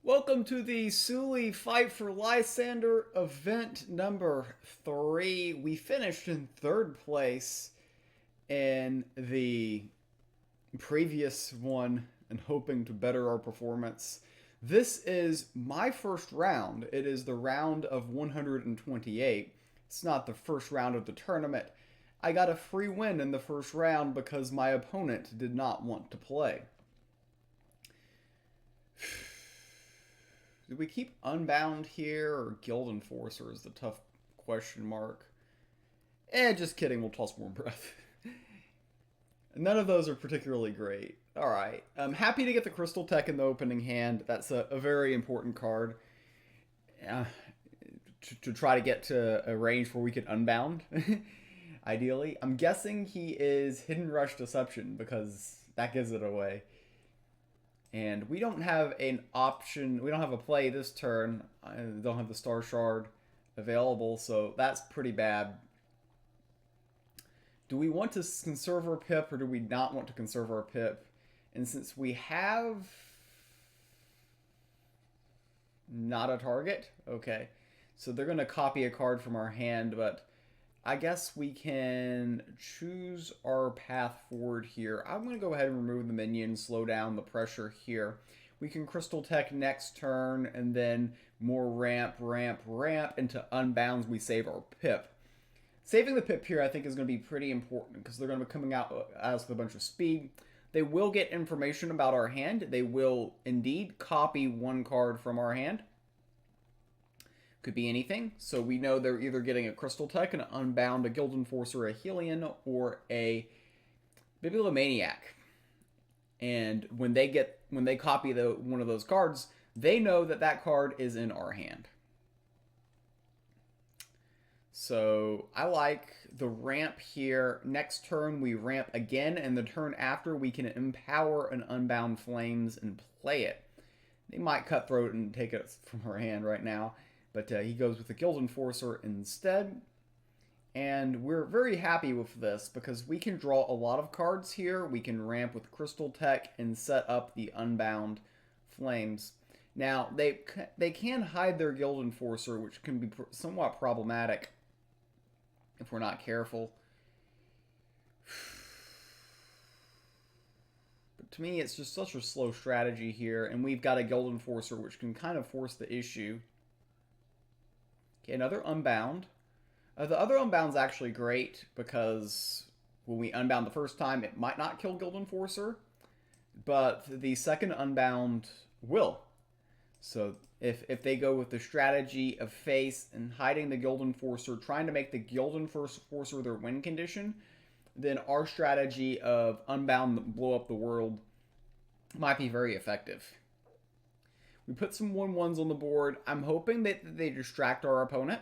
Welcome to the Sully Fight for Lysander event number 3. We finished in 3rd place in the previous one and hoping to better our performance. This is my first round. It is the round of 128. It's not the first round of the tournament. I got a free win in the first round because my opponent did not want to play. Do we keep Unbound here or Guild Enforcer is the tough question mark? Just kidding, we'll toss Warm Breath. None of those are particularly great. Alright, I'm happy to get the Crystal Tech in the opening hand. That's a very important card. To try to get to a range where we can Unbound, ideally. I'm guessing he is Hidden Rush Deception because that gives it away. And we don't have an option, we don't have a play this turn. I don't have the Star Shard available, so that's pretty bad. Do we want to conserve our pip or do we not want to conserve our pip? And since we have not a target, okay. So they're going to copy a card from our hand, but I guess we can choose our path forward here. I'm going to go ahead and remove the minion, slow down the pressure here. We can Crystal Tech next turn, and then more ramp into Unbounds. We save our pip. Saving the pip here, I think, is going to be pretty important because they're going to be coming out at us with a bunch of speed. They will get information about our hand. They will indeed copy one card from our hand. Could be anything. So we know they're either getting a Crystal Tech, an Unbound, a Guild Enforcer, a Helion, or a Bibliomaniac. And when they copy one of those cards, they know that that card is in our hand. So I like the ramp here. Next turn we ramp again, and the turn after we can empower an Unbound Flames and play it. They might Cutthroat and take it from our hand right now. But he goes with the Guild Enforcer instead. And we're very happy with this because we can draw a lot of cards here. We can ramp with Crystal Tech and set up the Unbound Flames. Now, they can hide their Guild Enforcer, which can be somewhat problematic if we're not careful. But to me, it's just such a slow strategy here. And we've got a Guild Enforcer, which can kind of force the issue. Another Unbound. The other Unbound's actually great because when we Unbound the first time, it might not kill Guild Enforcer, but the second Unbound will. So if they go with the strategy of face and hiding the Guild Enforcer, trying to make the Guild Enforcer their win condition, then our strategy of Unbound, blow up the world, might be very effective. We put some 1/1s on the board. I'm hoping that they distract our opponent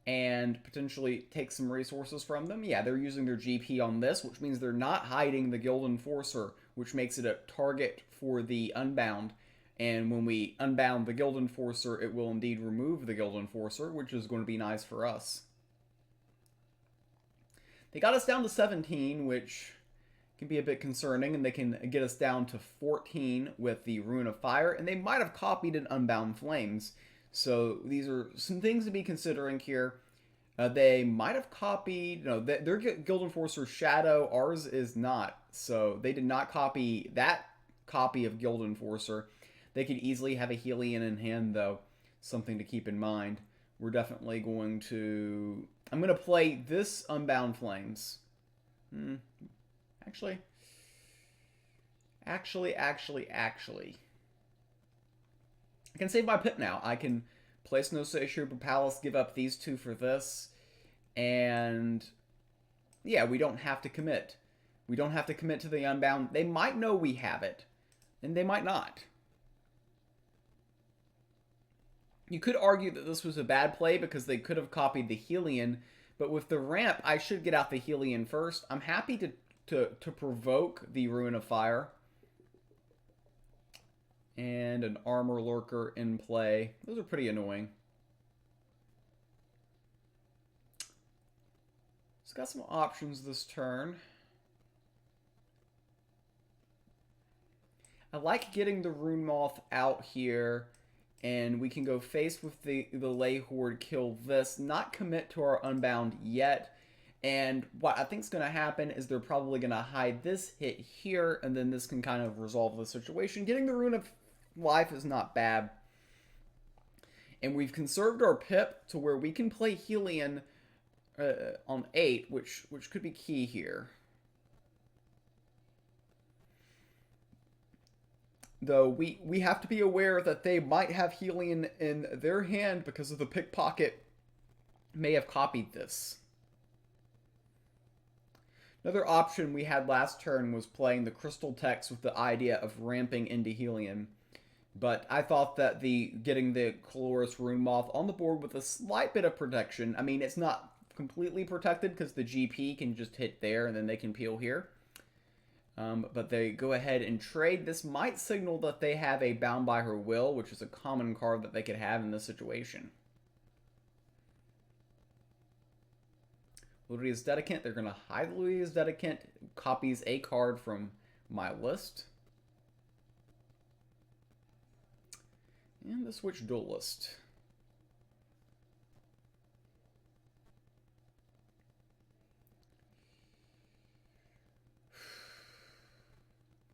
and potentially take some resources from them. Yeah, they're using their GP on this, which means they're not hiding the Guild Enforcer, which makes it a target for the Unbound. And when we Unbound the Guild Enforcer, it will indeed remove the Guild Enforcer, which is going to be nice for us. They got us down to 17, which can be a bit concerning, and they can get us down to 14 with the Rune of Fire, and they might have copied an Unbound Flames. So these are some things to be considering here. They might have copied, their Guild Enforcer Shadow, ours is not. So they did not copy that copy of Guild Enforcer. They could easily have a Helion in hand, though. Something to keep in mind. We're definitely going to... I'm going to play this Unbound Flames. Actually. I can save my pip now. I can place No Satiable Palace, give up these two for this, and yeah, we don't have to commit. We don't have to commit to the Unbound. They might know we have it, and they might not. You could argue that this was a bad play because they could have copied the Helion, but with the ramp, I should get out the Helion first. I'm happy to provoke the Rune of Fire. And an Armor Lurker in play. Those are pretty annoying. It's got some options this turn. I like getting the Rune Moth out here, and we can go face with the Lay Horde, kill this, not commit to our Unbound yet. And what I think is going to happen is they're probably going to hide this hit here, and then this can kind of resolve the situation. Getting the Rune of Life is not bad. And we've conserved our pip to where we can play Helion on 8, which could be key here. Though we have to be aware that they might have Helion in their hand because of the pickpocket may have copied this. Another option we had last turn was playing the Crystal Text with the idea of ramping into Helion. But I thought that getting the Caloris Rune Moth on the board with a slight bit of protection, I mean, it's not completely protected because the GP can just hit there and then they can peel here. But they go ahead and trade. This might signal that they have a Bound by Her Will, which is a common card that they could have in this situation. Ludia's Dedicant, they're going to hide Ludia's Dedicant, copies a card from my list. And the Switch Duelist.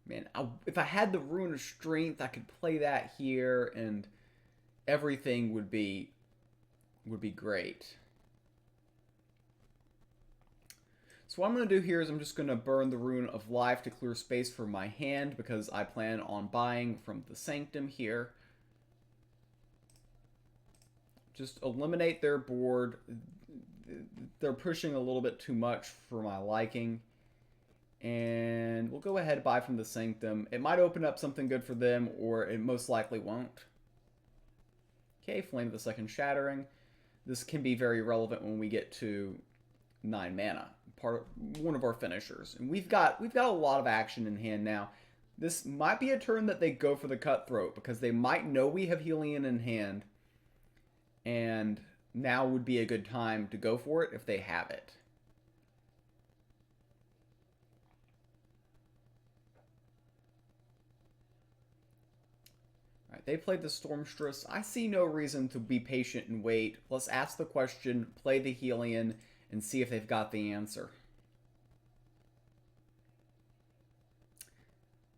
Man, if I had the Rune of Strength, I could play that here, and everything would be great. So what I'm going to do here is I'm just going to burn the Rune of Life to clear space for my hand, because I plan on buying from the Sanctum here. Just eliminate their board. They're pushing a little bit too much for my liking. And we'll go ahead and buy from the Sanctum. It might open up something good for them, or it most likely won't. Okay, Flame of the Second Shattering. This can be very relevant when we get to 9 mana. One of our finishers. And we've got a lot of action in hand now. This might be a turn that they go for the Cutthroat, because they might know we have Helion in hand. And now would be a good time to go for it if they have it. Alright, they played the Stormstress. I see no reason to be patient and wait. Let's ask the question, play the Helion, and see if they've got the answer.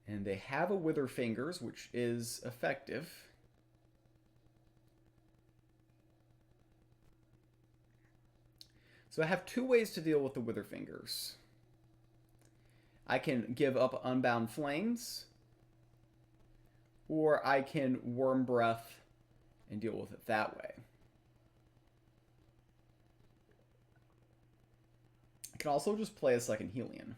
And they have a Wither Fingers, which is effective. So I have two ways to deal with the Wither Fingers. I can give up Unbound Flames, or I can Worm Breath and deal with it that way. I can also just play a second Helion.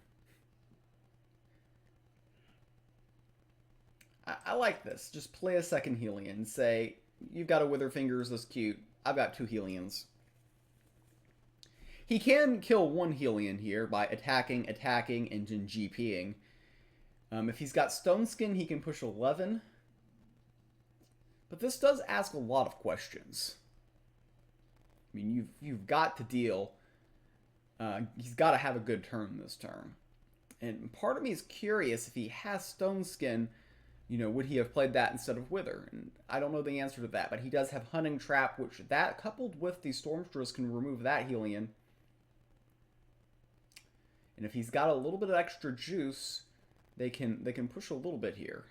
I like this. Just play a second Helion. Say, you've got a Wither Fingers that's cute. I've got 2 Helions. He can kill 1 Helion here by attacking, and then GPing. If he's got Stone Skin, he can push 11. But this does ask a lot of questions. I mean, you've got to deal. He's got to have a good turn this turn. And part of me is curious, if he has Stone Skin, you know, would he have played that instead of Wither? And I don't know the answer to that, but he does have Hunting Trap, which that, coupled with the Stormstress, can remove that Helion. And if he's got a little bit of extra juice, they can push a little bit here.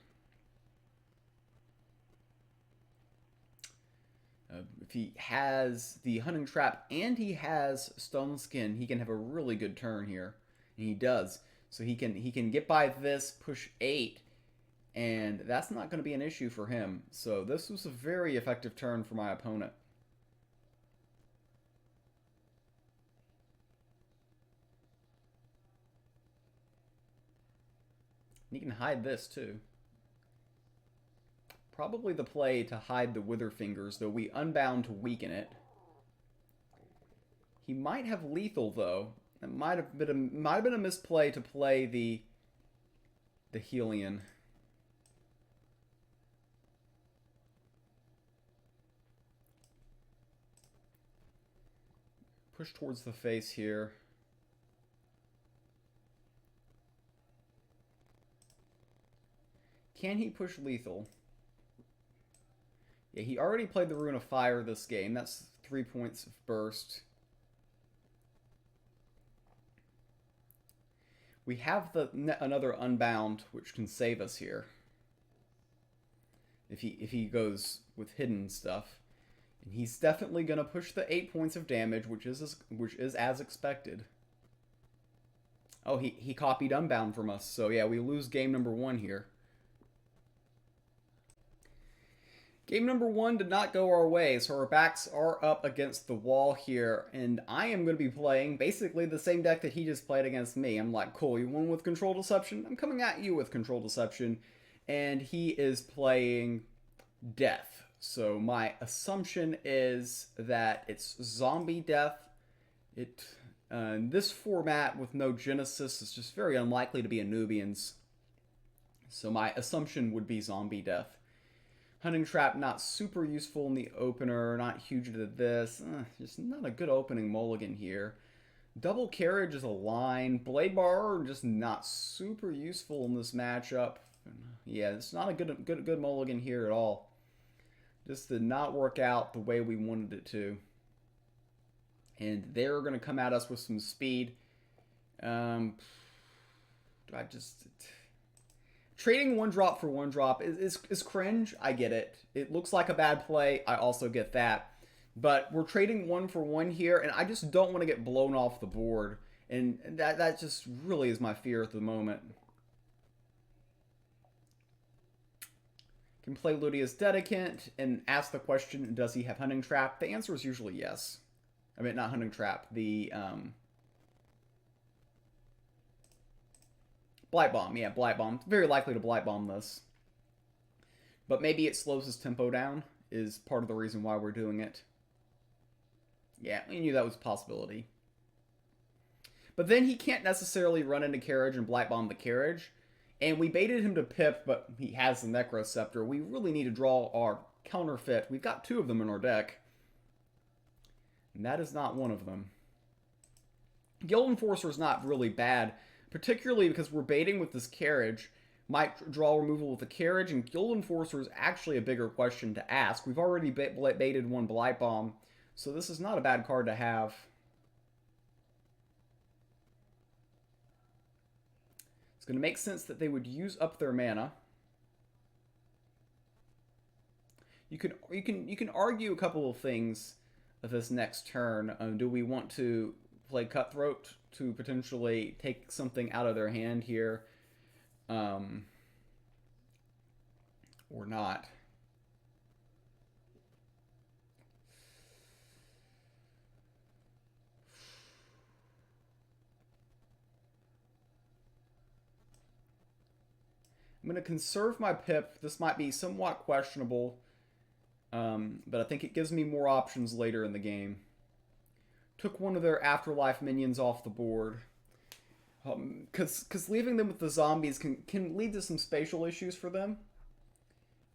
If he has the Hunting Trap and he has Stone Skin, he can have a really good turn here. And he does. So he can get by this, push 8, and that's not going to be an issue for him. So this was a very effective turn for my opponent. He can hide this too. Probably the play to hide the Wither Fingers, though we Unbound to weaken it. He might have Lethal, though. It might have been a misplay to play the Helion. Push towards the face here. can he push lethal? Yeah, he already played the Rune of Fire this game. That's 3 points of burst. We have another Unbound, which can save us here. If he goes with hidden stuff. And he's definitely going to push the 8 points of damage, which is as expected. Oh, he copied Unbound from us. So yeah, we lose game number 1 here. Game number 1 did not go our way, so our backs are up against the wall here, and I am going to be playing basically the same deck that he just played against me. I'm like, cool, you won with Control Deception? I'm coming at you with Control Deception, and he is playing Death. So my assumption is that it's Zombie Death. In this format with no Genesis, is just very unlikely to be a Nubians. So my assumption would be Zombie Death. Hunting Trap, not super useful in the opener, not huge to this. Just not a good opening mulligan here. Double Carriage is a line. Blade Bar, just not super useful in this matchup. Yeah, it's not a good mulligan here at all. Just did not work out the way we wanted it to. And they're going to come at us with some speed. Trading 1-drop for 1-drop is cringe. I get it. It looks like a bad play. I also get that. But we're trading 1 for 1 here, and I just don't want to get blown off the board. And that just really is my fear at the moment. Can play Ludia's Dedicant and ask the question, does he have Hunting Trap? The answer is usually yes. I mean, not Hunting Trap. The Blight Bomb. Yeah, Blight Bomb. Very likely to Blight Bomb this. But maybe it slows his tempo down is part of the reason why we're doing it. Yeah, we knew that was a possibility. But then he can't necessarily run into Carriage and Blight Bomb the Carriage. And we baited him to Pip, but he has the Necroscepter. We really need to draw our counterfeit. We've got 2 of them in our deck. And that is not one of them. Guild Enforcer is not really bad, particularly because we're baiting with this Carriage. Might draw removal with the Carriage, and Guild Enforcer is actually a bigger question to ask. We've already baited 1 Blight Bomb, so this is not a bad card to have. It's going to make sense that they would use up their mana. You can argue a couple of things of this next turn. Do we want to play Cutthroat to potentially take something out of their hand here, or not? I'm going to conserve my Pip. This might be somewhat questionable, but I think it gives me more options later in the game. Took one of their Afterlife minions off the board. Because leaving them with the zombies can lead to some spatial issues for them.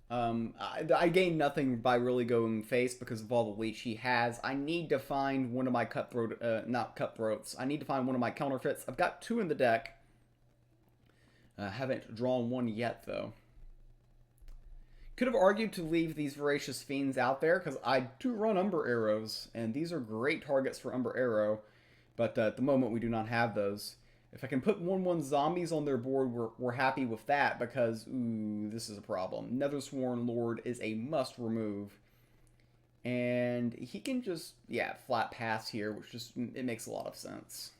I gain nothing by really going face because of all the leech he has. I need to find one of my not cutthroats. I need to find one of my counterfeits. I've got 2 in the deck. Haven't drawn 1 yet, though. Could have argued to leave these Voracious Fiends out there, because I do run Umber Arrows, and these are great targets for Umber Arrow, but at the moment we do not have those. If I can put 1/1 zombies on their board, we're happy with that, because, ooh, this is a problem. Nethersworn Lord is a must remove. And he can just, yeah, flat pass here, which just, it makes a lot of sense.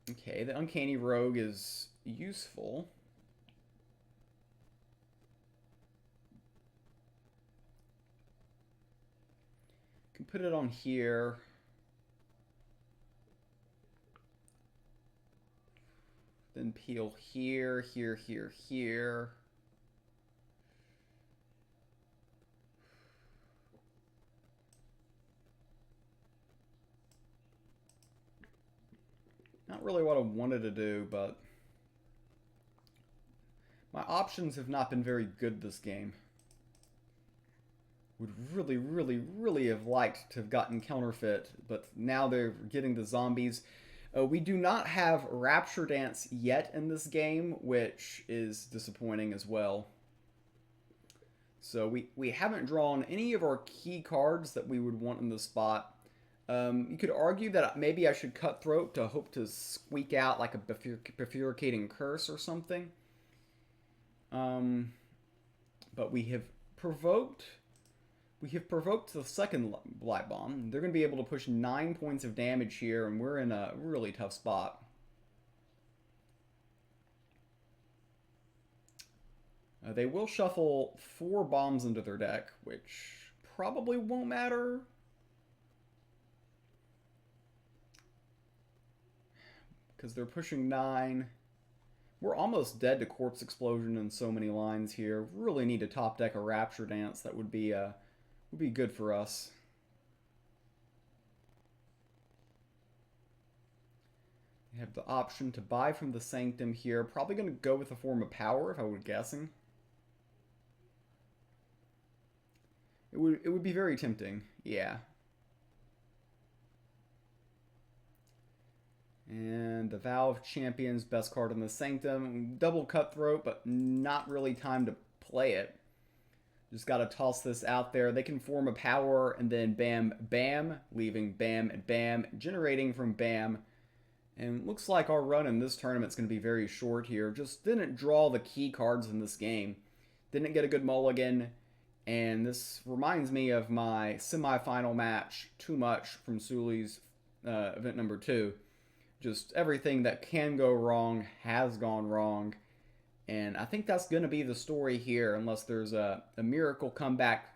Okay, the Uncanny Rogue is useful. Can put it on here. Then peel here, here, here, here. Not really what I wanted to do, but my options have not been very good this game. Would really, really, really have liked to have gotten counterfeit, but now they're getting the zombies. We do not have Rapture Dance yet in this game, which is disappointing as well. So we haven't drawn any of our key cards that we would want in the spot. You could argue that maybe I should Cutthroat to hope to squeak out like a Bifurcating Curse or something. But we have provoked the second Blight Bomb. They're going to be able to push 9 points of damage here, and we're in a really tough spot. They will shuffle 4 bombs into their deck, which probably won't matter. Because they're pushing 9. We're almost dead to Corpse Explosion in so many lines here. Really need to top deck a Rapture Dance. That would be good for us. We have the option to buy from the Sanctum here. Probably going to go with a Form of Power, if I were guessing. It would be very tempting, yeah. And the Valve Champion's best card in the Sanctum. Double Cutthroat, but not really time to play it. Just got to toss this out there. They can form a power and then bam, bam, leaving bam and bam, generating from bam. And looks like our run in this tournament's going to be very short here. Just didn't draw the key cards in this game. Didn't get a good mulligan. And this reminds me of my semifinal match, Too Much, from Suli's event number 2. Just everything that can go wrong has gone wrong. And I think that's going to be the story here, unless there's a miracle comeback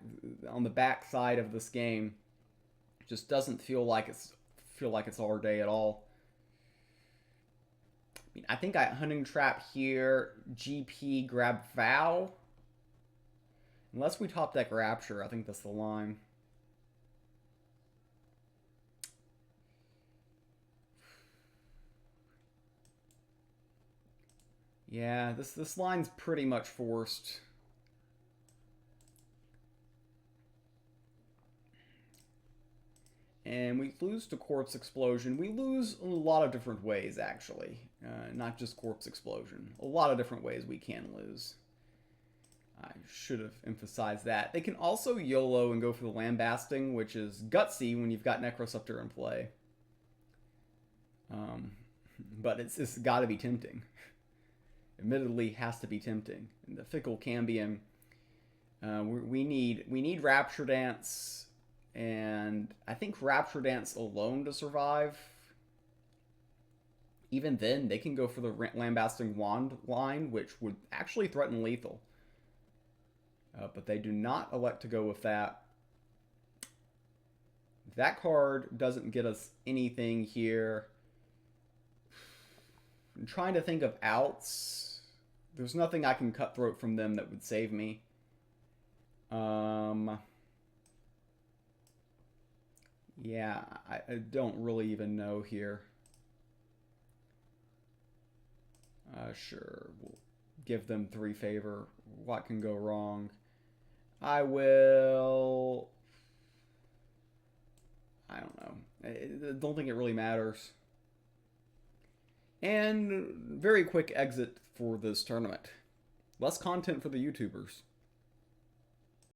on the backside of this game. It just doesn't feel like it's our day at all. I mean, I think I Hunting Trap here, GP, grab Vow. Unless we top deck Rapture, I think that's the line. Yeah, this line's pretty much forced. And we lose to Corpse Explosion. We lose in a lot of different ways, actually. Not just Corpse Explosion. A lot of different ways we can lose. I should have emphasized that. They can also YOLO and go for the Lambasting, which is gutsy when you've got Necrosceptor in play. But it's got to be tempting. Admittedly, has to be tempting. And the Fickle Cambion, we need Rapture Dance, and I think Rapture Dance alone to survive. Even then, they can go for the Lambasting Wand line, which would actually threaten lethal. But they do not elect to go with that. That card doesn't get us anything here. I'm trying to think of outs. There's nothing I can Cutthroat from them that would save me. Yeah, I don't really even know here. Sure, we'll give them 3 favor. What can go wrong? I will... I don't know. I don't think it really matters. And very quick exit for this tournament. Less content for the YouTubers.